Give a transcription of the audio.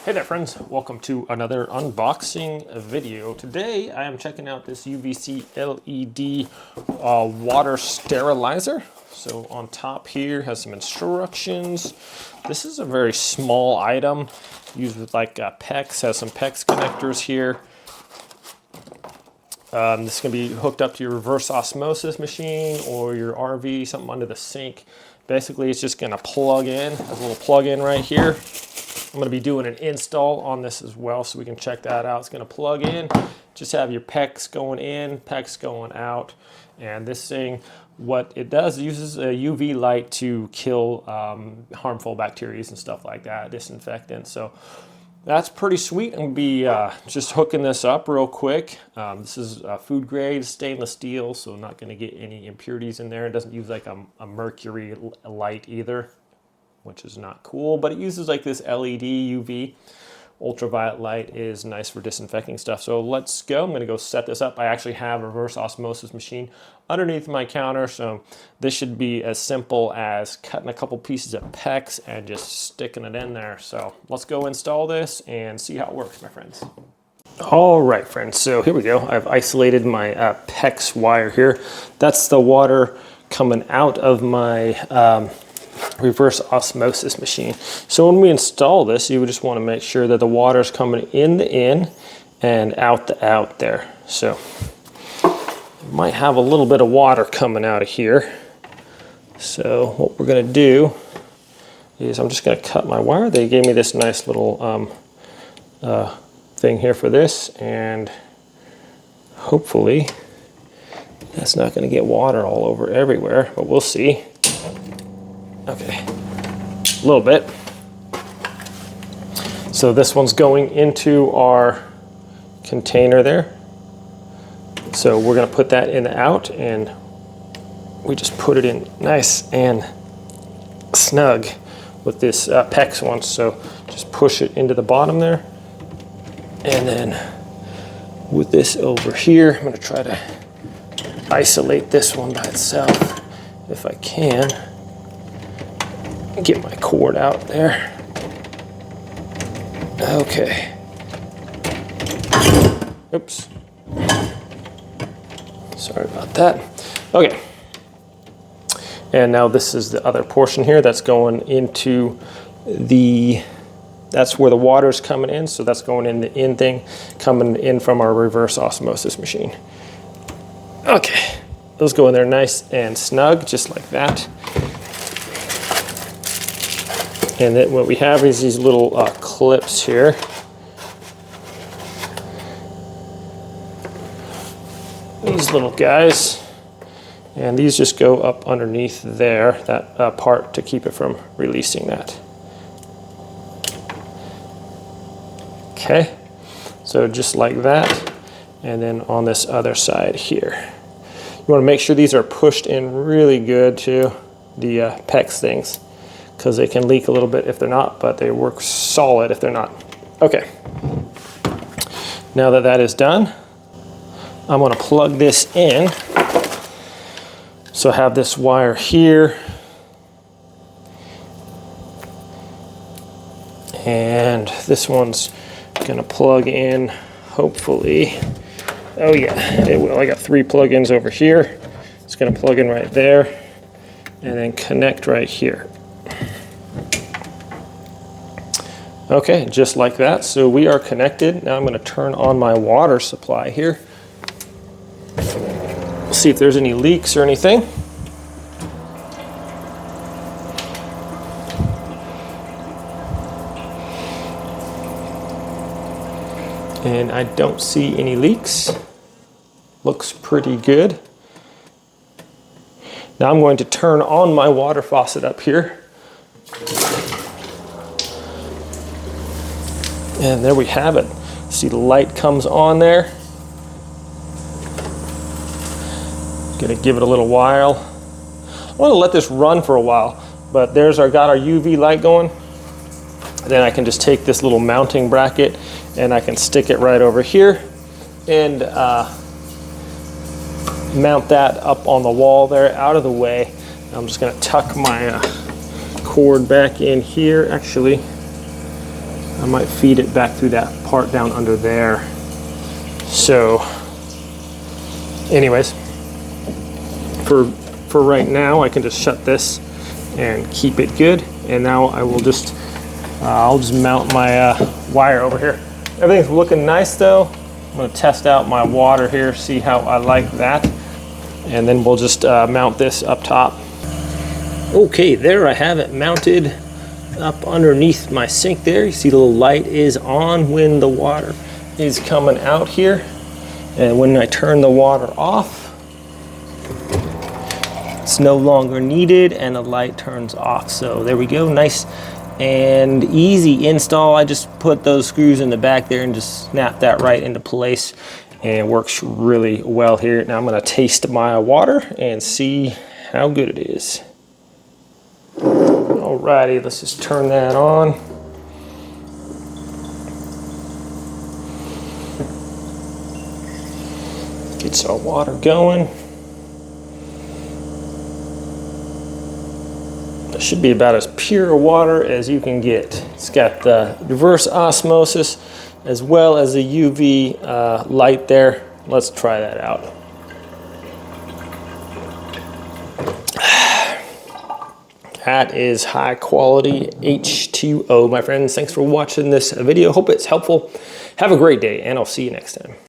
Hey there friends, welcome to another unboxing video. Today I am checking out this UVC LED water sterilizer. So on top here has some instructions. This is a very small item used with like PEX, has some PEX connectors here. This is going to be hooked up to your reverse osmosis machine or your RV, something under the sink. Basically it's just going to plug in, there's a little plug-in right here. I'm going to be doing an install on this as well, so we can check that out. It's going to plug in, just have your PEX going in, PEX going out. And this thing, what it does, uses a UV light to kill harmful bacteria and stuff like that, disinfectants. So that's pretty sweet. I'm going to be just hooking this up real quick. This is food grade stainless steel, so I'm not going to get any impurities in there. It doesn't use like a mercury light either, which is not cool, but it uses like this LED UV. Ultraviolet light is nice for disinfecting stuff. So let's go. I'm going to go set this up. I actually have a reverse osmosis machine underneath my counter, so this should be as simple as cutting a couple pieces of PEX and just sticking it in there. So let's go install this and see how it works, my friends. All right, friends, so here we go. I've isolated my PEX wire here. That's the water coming out of my reverse osmosis machine. So when we install this, you would just want to make sure that the water is coming in the in and out the out there. So it might have a little bit of water coming out of here. So what we're going to do is I'm just going to cut my wire. They gave me this nice little thing here for this, and hopefully that's not going to get water all over everywhere, but we'll see. Okay, a little bit. So this one's going into our container there. So we're gonna put that in the out, and we just put it in nice and snug with this PEX one. So just push it into the bottom there. And then with this over here, I'm gonna try to isolate this one by itself if I can. Get my cord out there. Okay. Oops. Sorry about that. Okay. And now this is the other portion here that's going into that's where the water's coming in. So that's going in the in thing, coming in from our reverse osmosis machine. Okay. Those go in there nice and snug, just like that. And then what we have is these little clips here. These little guys. And these just go up underneath there, that part, to keep it from releasing that. Okay, so just like that. And then on this other side here. You want to make sure these are pushed in really good too, the PEX things, because they can leak a little bit if they're not, but they work solid if they're not. Okay, now that that is done, I'm gonna plug this in. So I have this wire here, and this one's gonna plug in, hopefully. Oh yeah, it will. I got 3 plug-ins over here. It's gonna plug in right there, and then connect right here. Okay, just like that. So we are connected. Now I'm going to turn on my water supply here. See if there's any leaks or anything. And I don't see any leaks. Looks pretty good. Now I'm going to turn on my water faucet up here. And there we have it. See, the light comes on there. Gonna give it a little while. I want to let this run for a while, but got our UV light going. Then I can just take this little mounting bracket and I can stick it right over here and mount that up on the wall there, out of the way. I'm just gonna tuck my cord back in here. Actually, I might feed it back through that part down under there. So anyways, for right now, I can just shut this and keep it good. And now I will just, I'll just mount my wire over here. Everything's looking nice though. I'm gonna test out my water here, see how I like that. And then we'll just mount this up top. Okay, there I have it mounted up underneath my sink there. You see the little light is on when the water is coming out here. And when I turn the water off, it's no longer needed and the light turns off. So there we go, nice and easy install. I just put those screws in the back there and just snap that right into place, and it works really well here. Now I'm gonna taste my water and see how good it is. Alrighty, let's just turn that on. Gets our water going. It should be about as pure water as you can get. It's got the reverse osmosis as well as the UV light there. Let's try that out. That is high quality H2O, my friends. Thanks for watching this video. Hope it's helpful. Have a great day, and I'll see you next time.